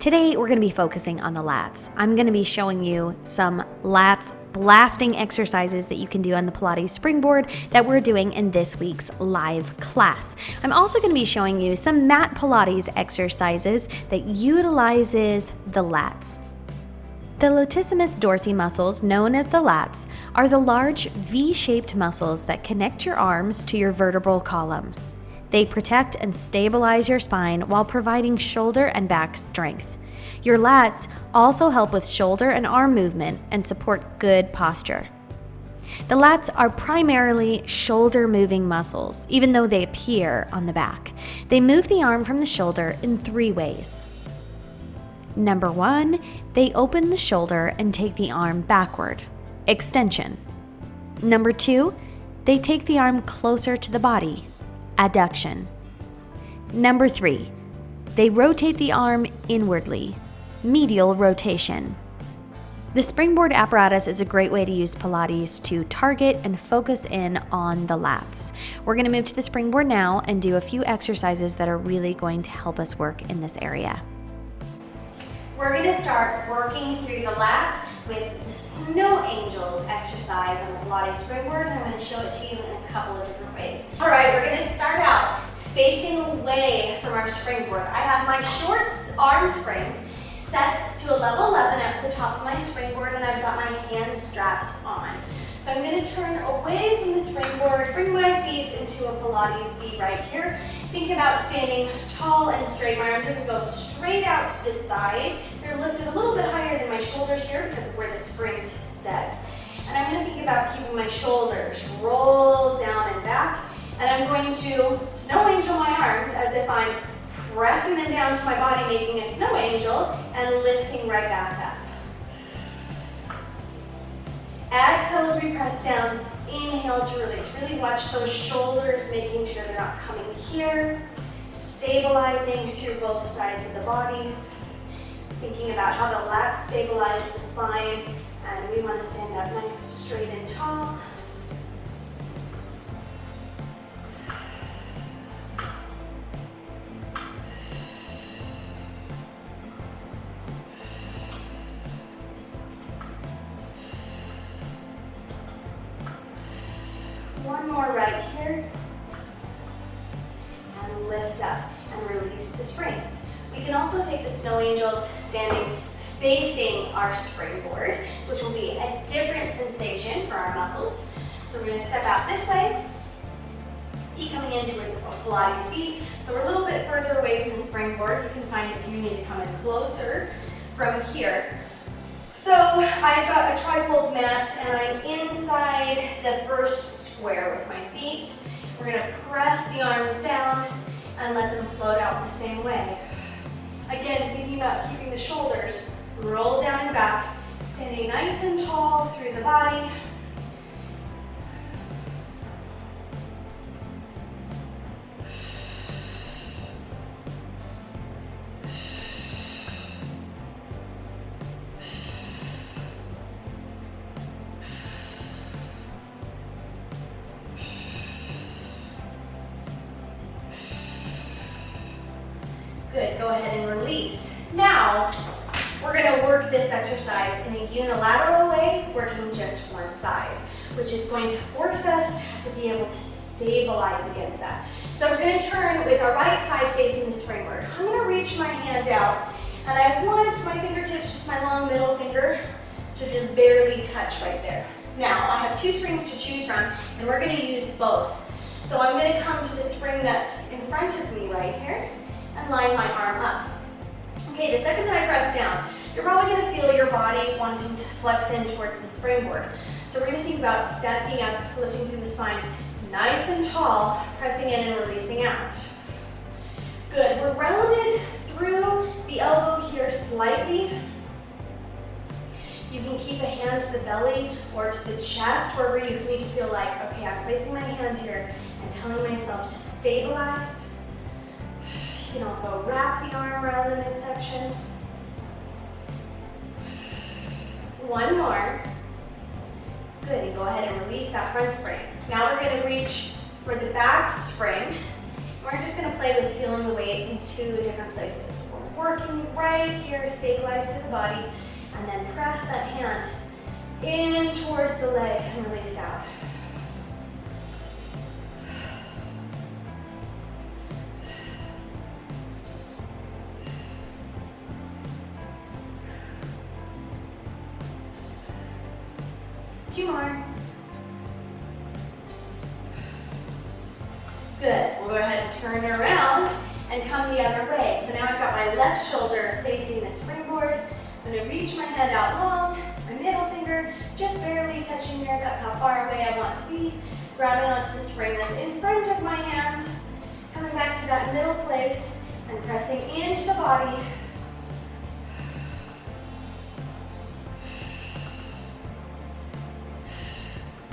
Today, we're going to be focusing on the lats. I'm going to be showing you some lats blasting exercises that you can do on the Pilates Springboard that we're doing in this week's live class. I'm also going to be showing you some Mat Pilates exercises that utilizes the lats. The Latissimus Dorsi muscles, known as the lats, are the large V-shaped muscles that connect your arms to your vertebral column. They protect and stabilize your spine while providing shoulder and back strength. Your lats also help with shoulder and arm movement and support good posture. The lats are primarily shoulder-moving muscles, even though they appear on the back. They move the arm from the shoulder in 3 ways. Number 1, they open the shoulder and take the arm backward, extension. Number 2, they take the arm closer to the body, adduction. Number 3, they rotate the arm inwardly, medial rotation. The springboard apparatus is a great way to use Pilates to target and focus in on the lats. We're going to move to the springboard now and do a few exercises that are really going to help us work in this area. We're going to start working through the lats with the Snow Angels exercise on the Pilates Springboard, and I'm going to show it to you in a couple of different ways. All right, we're going to start out facing away from our springboard. I have my short arm springs set to a level 11 at the top of my springboard, and I've got my hand straps on. So I'm going to turn away from the springboard, bring my feet into a Pilates V right here. Think about standing tall and straight. My arms are going to go straight out to the side. They're lifted a little bit higher than my shoulders here because of where the spring's set. And I'm going to think about keeping my shoulders rolled down and back. And I'm going to snow angel my arms as if I'm pressing them down to my body, making a snow angel, and lifting right back up. Exhale as we press down. Inhale to release. Really watch those shoulders, making sure they're not coming here. Stabilizing through both sides of the body. Thinking about how the lats stabilize the spine. And we want to stand up nice, straight, and tall. One more right here, and lift up and release the springs. We can also take the Snow Angels standing facing our springboard, which will be a different sensation for our muscles. So we're going to step out this way, feet coming in towards the Pilates feet. So we're a little bit further away from the springboard. You can find if you need to come in closer from here. So I've got a trifold mat, and I'm inside the first square with my feet. We're going to press the arms down and let them float out the same way. Again, thinking about keeping the shoulders rolled down and back, standing nice and tall through the body. Good, go ahead and release. Now, we're going to work this exercise in a unilateral way, working just one side, which is going to force us to have to be able to stabilize against that. So we're going to turn with our right side facing the springboard. I'm going to reach my hand out, and I want my fingertips, just my long middle finger, to just barely touch right there. Now, I have 2 springs to choose from, and we're going to use both. So I'm going to come to the spring that's in front of me right here, and line my arm up. Okay, the second that I press down, you're probably going to feel your body wanting to flex in towards the springboard. So we're going to think about stepping up, lifting through the spine, nice and tall, pressing in and releasing out. Good, we're rounded through the elbow here slightly. You can keep a hand to the belly or to the chest, wherever you need to feel like, okay, I'm placing my hand here and telling myself to stabilize. You can also wrap the arm around the midsection. One more. Good, and go ahead and release that front spring. Now we're going to reach for the back spring, We're just gonna play with feeling the weight in 2 different places. We're working right here, stabilize through the body, and then press that hand in towards the leg and release out. Two more. Good. We'll go ahead and turn around and come the other way. So now I've got my left shoulder facing the springboard. I'm going to reach my hand out long, my middle finger just barely touching there. That's how far away I want to be. Grabbing onto the spring that's in front of my hand. Coming back to that middle place and pressing into the body.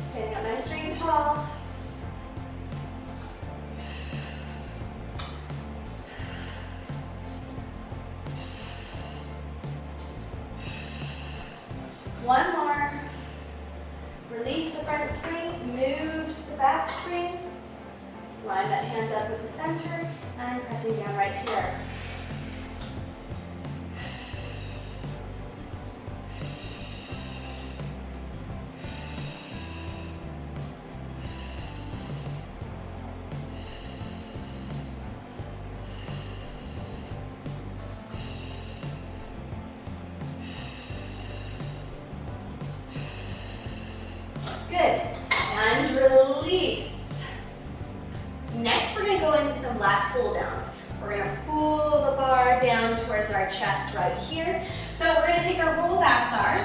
Standing up nice, straight, and tall. One more. Release the front spring, move to the back spring. Line that hand up with the center and pressing down right here. Good, and release. Next, we're gonna go into some lat pull downs. We're gonna pull the bar down towards our chest right here. So we're gonna take our roll back bar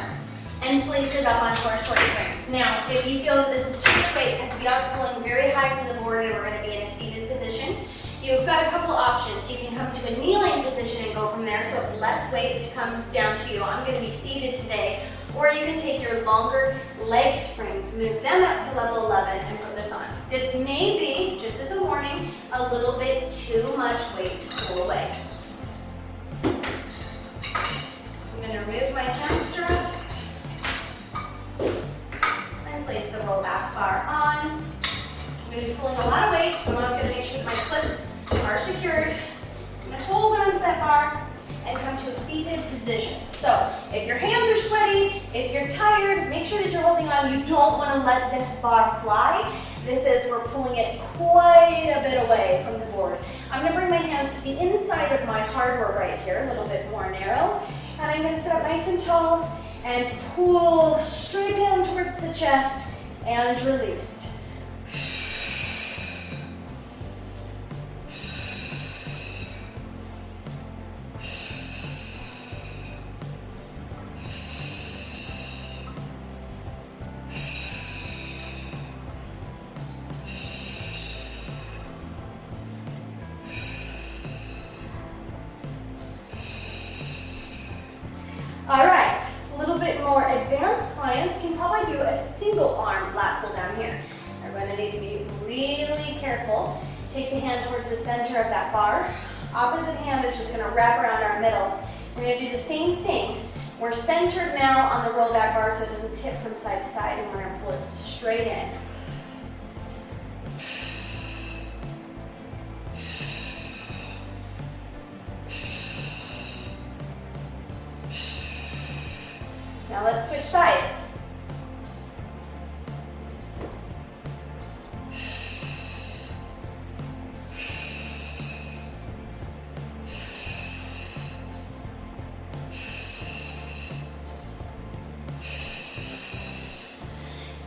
and place it up onto our short springs. Now, if you feel that this is too much weight, because we are pulling very high from the board and we're gonna be in a seated position, you've got a couple options. You can come to a kneeling position and go from there, so it's less weight to come down to you. I'm gonna be seated today. Or you can take your longer leg springs, move them up to level 11 and put this on. This may be, just as a warning, a little bit too much weight to pull away. So I'm going to remove my hand stirrups and place the roll back bar on. I'm going to be pulling a lot of weight, so I'm always going to make sure that my clips are secured. I'm going to hold onto that bar and come to a seated position. So if your hands are sweaty, if you're tired, make sure that you're holding on. You don't want to let this bar fly. This is, we're pulling it quite a bit away from the board. I'm going to bring my hands to the inside of my hardware right here, a little bit more narrow. And I'm going to sit up nice and tall and pull straight down towards the chest and release. All right, a little bit more advanced clients can probably do a single arm lat pull down here. We're going to need to be really careful. Take the hand towards the center of that bar. Opposite hand is just going to wrap around our middle. We're going to do the same thing. We're centered now on the roll back bar so it doesn't tip from side to side, and we're going to pull it straight in. Now let's switch sides.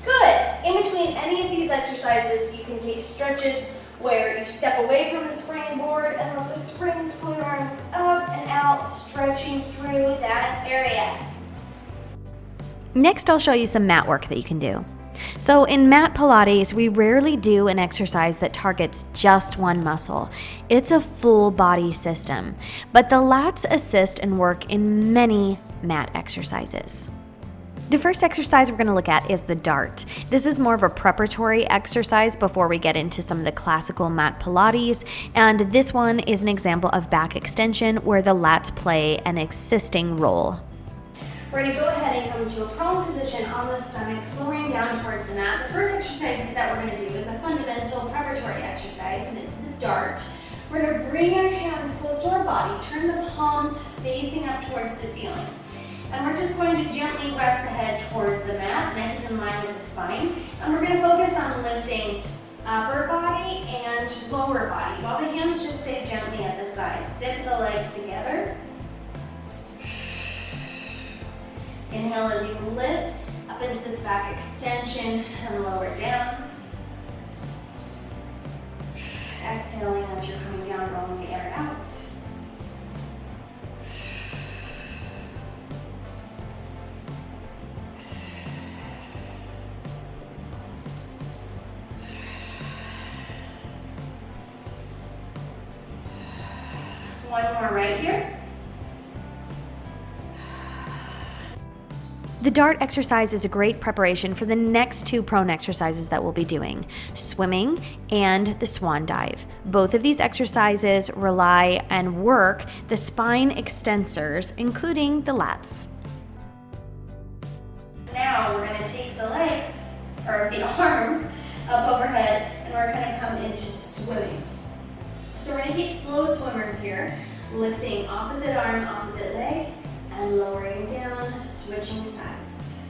Good. In between any of these exercises, you can take stretches where you step away from the springboard and let the springs pull your arms up and out, stretching through that area. Next, I'll show you some mat work that you can do. So in Mat Pilates, we rarely do an exercise that targets just one muscle. It's a full body system, but the lats assist and work in many mat exercises. The first exercise we're going to look at is the dart. This is more of a preparatory exercise before we get into some of the classical Mat Pilates, and this one is an example of back extension where the lats play an assisting role. We're going to go ahead and come to a prone position on the stomach, lowering down towards the mat. The first exercise that we're going to do is a fundamental preparatory exercise, and it's the dart. We're going to bring our hands close to our body, turn the palms facing up towards the ceiling. And we're just going to gently rest the head towards the mat, neck is in line with the spine. And we're going to focus on lifting upper body and lower body, while the hands just stay gently at the side. Zip the legs together. Inhale as you lift up into this back extension and lower down. Exhaling as you're coming down, rolling the air out. One more right here. The dart exercise is a great preparation for the next two prone exercises that we'll be doing, swimming and the swan dive. Both of these exercises rely and work the spine extensors, including the lats. Now we're going to take the legs, or the arms, up overhead, and we're going to come into swimming. So we're going to take slow swimmers here, lifting opposite arm, opposite leg, and lowering down, switching sides.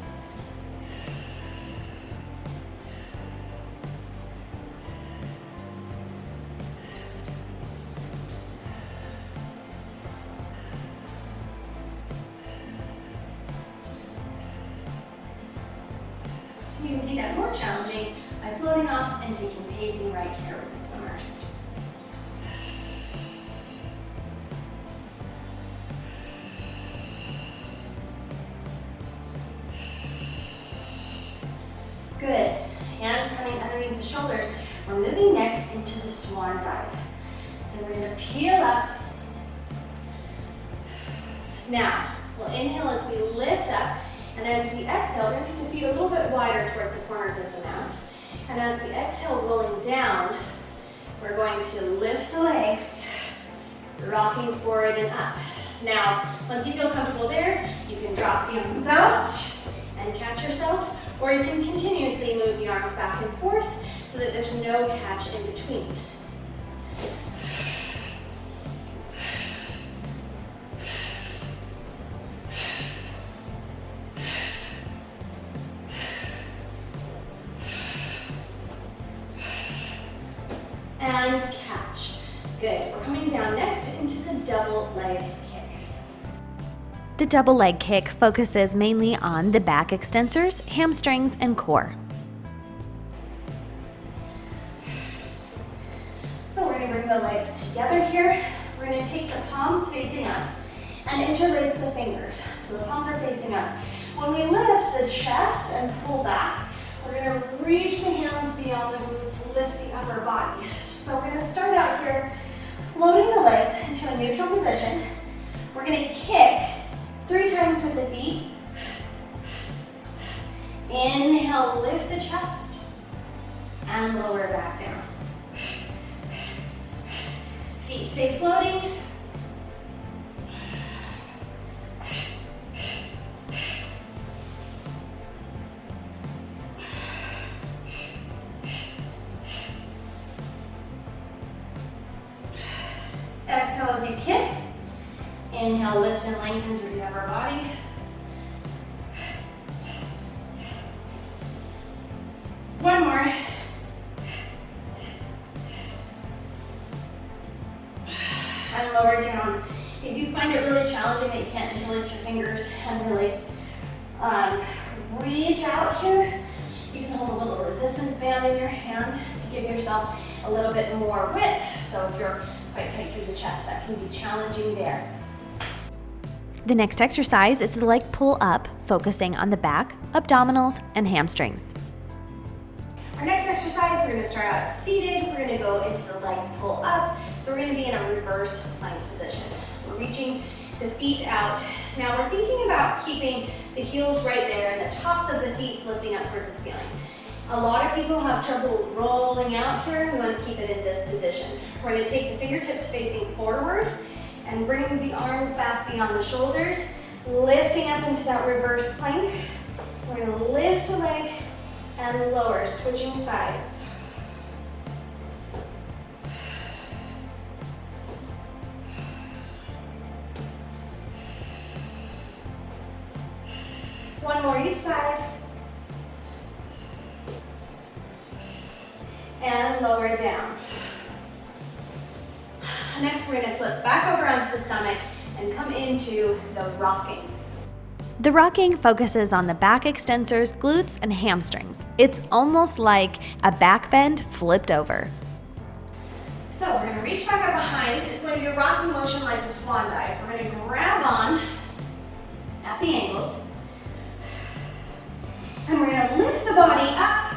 You can take that more challenging by floating off and taking pacing right here with the swimmers. Good. Hands coming underneath the shoulders. We're moving next into the swan dive. So we're going to peel up. Now, we'll inhale as we lift up, and as we exhale, we're going to take the feet a little bit wider towards the corners of the mat. And as we exhale, rolling down, we're going to lift the legs, rocking forward and up. Now, once you feel comfortable there, you can drop the arms out and catch yourself, or you can continuously move the arms back and forth so that there's no catch in between. And catch. Good. We're coming down next into the double leg kick. The double leg kick focuses mainly on the back extensors, hamstrings, and core. So we're going to bring the legs together here. We're going to take the palms facing up and interlace the fingers. So the palms are facing up. When we lift the chest and pull back, we're going to reach the hands beyond the glutes, lift the upper body. So we're going to start out here, floating the legs into a neutral position. We're going to kick 3 times with the feet. Inhale, lift the chest, and lower back down. Feet stay floating. Exhale as you kick. Inhale, lift and lengthen through the upper body. One more. And lower down. If you find it really challenging that you can't interlace your fingers and really reach out here, you can hold a little resistance band in your hand to give yourself a little bit more width. So if you're quite tight through the chest, that can be challenging there. The next exercise is the leg pull up, focusing on the back, abdominals, and hamstrings. Our next exercise, we're going to start out seated. We're going to go into the leg pull up. So we're going to be in a reverse plank position. We're reaching the feet out. Now we're thinking about keeping the heels right there and the tops of the feet lifting up towards the ceiling. A lot of people have trouble rolling out here. We want to keep it in this position. We're going to take the fingertips facing forward and bring the arms back beyond the shoulders, lifting up into that reverse plank. We're going to lift a leg and lower, switching sides. One more each side. And lower it down. Next, we're gonna flip back over onto the stomach and come into the rocking. The rocking focuses on the back extensors, glutes, and hamstrings. It's almost like a back bend flipped over. So we're gonna reach back up behind. It's going to be a rocking motion like the swan dive. We're gonna grab on at the ankles. And we're gonna lift the body up.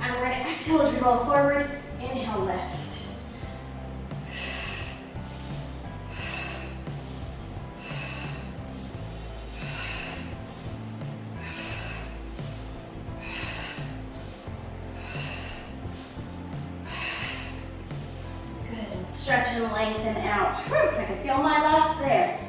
And we're gonna exhale as we roll forward. Inhale, lift. Stretch and lengthen out. I can feel my lats there.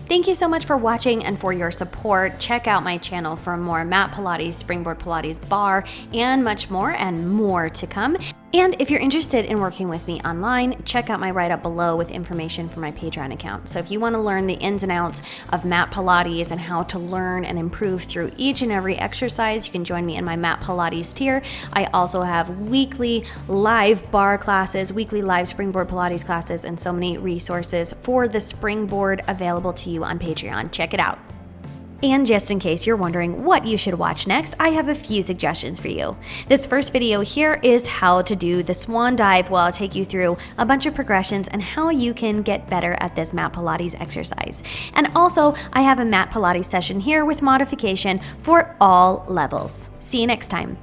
Thank you so much for watching and for your support. Check out my channel for more Mat Pilates, Springboard Pilates, Barre, and much more, and more to come. And if you're interested in working with me online, check out my write-up below with information for my Patreon account. So if you want to learn the ins and outs of Mat Pilates and how to learn and improve through each and every exercise, you can join me in my Mat Pilates tier. I also have weekly live Barre classes, weekly live Springboard Pilates classes, and so many resources for the Springboard available to you on Patreon. Check it out. And just in case you're wondering what you should watch next, I have a few suggestions for you. This first video here is how to do the swan dive, where I'll take you through a bunch of progressions and how you can get better at this Mat Pilates exercise. And also, I have a Mat Pilates session here with modification for all levels. See you next time.